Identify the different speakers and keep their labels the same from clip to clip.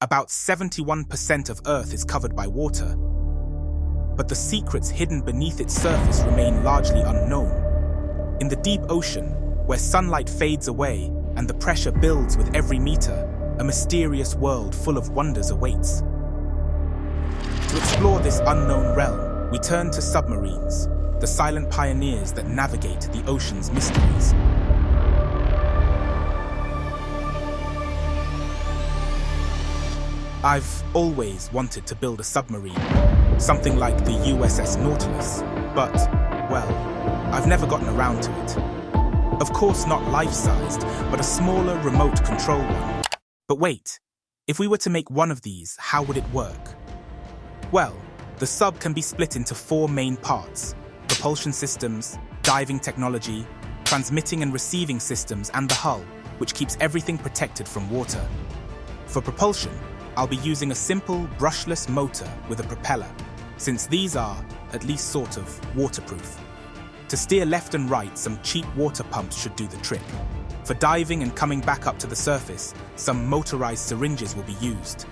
Speaker 1: About 71% of Earth is covered by water, but the secrets hidden beneath its surface remain largely unknown. In the deep ocean, where sunlight fades away and the pressure builds with every meter, a mysterious world full of wonders awaits. To explore this unknown realm, we turn to submarines, the silent pioneers that navigate the ocean's mysteries. I've always wanted to build a submarine, something like the USS Nautilus, but, well, I've never gotten around to it. Of course not life-sized, but a smaller remote control one. But wait, if we were to make one of these, how would it work? Well, the sub can be split into 4 main parts: propulsion systems, diving technology, transmitting and receiving systems, and the hull, which keeps everything protected from water. For propulsion, I'll be using a simple brushless motor with a propeller, since these are, at least sort of, waterproof. To steer left and right, some cheap water pumps should do the trick. For diving and coming back up to the surface, some motorized syringes will be used.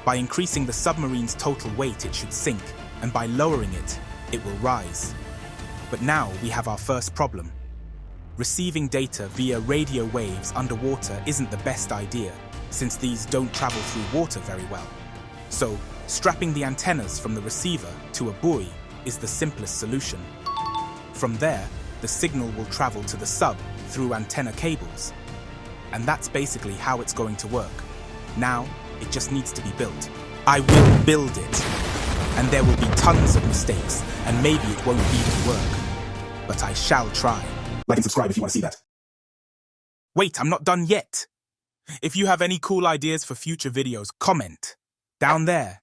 Speaker 1: By increasing the submarine's total weight, it should sink, and by lowering it, it will rise. But now we have our first problem. Receiving data via radio waves underwater isn't the best idea, since these don't travel through water very well. So, strapping the antennas from the receiver to a buoy is the simplest solution. From there, the signal will travel to the sub through antenna cables. And that's basically how it's going to work. Now, it just needs to be built. I will build it. And there will be tons of mistakes, and maybe it won't even work. But I shall try.
Speaker 2: Like and subscribe if you want to see that.
Speaker 1: Wait, I'm not done yet. If you have any cool ideas for future videos, comment down there.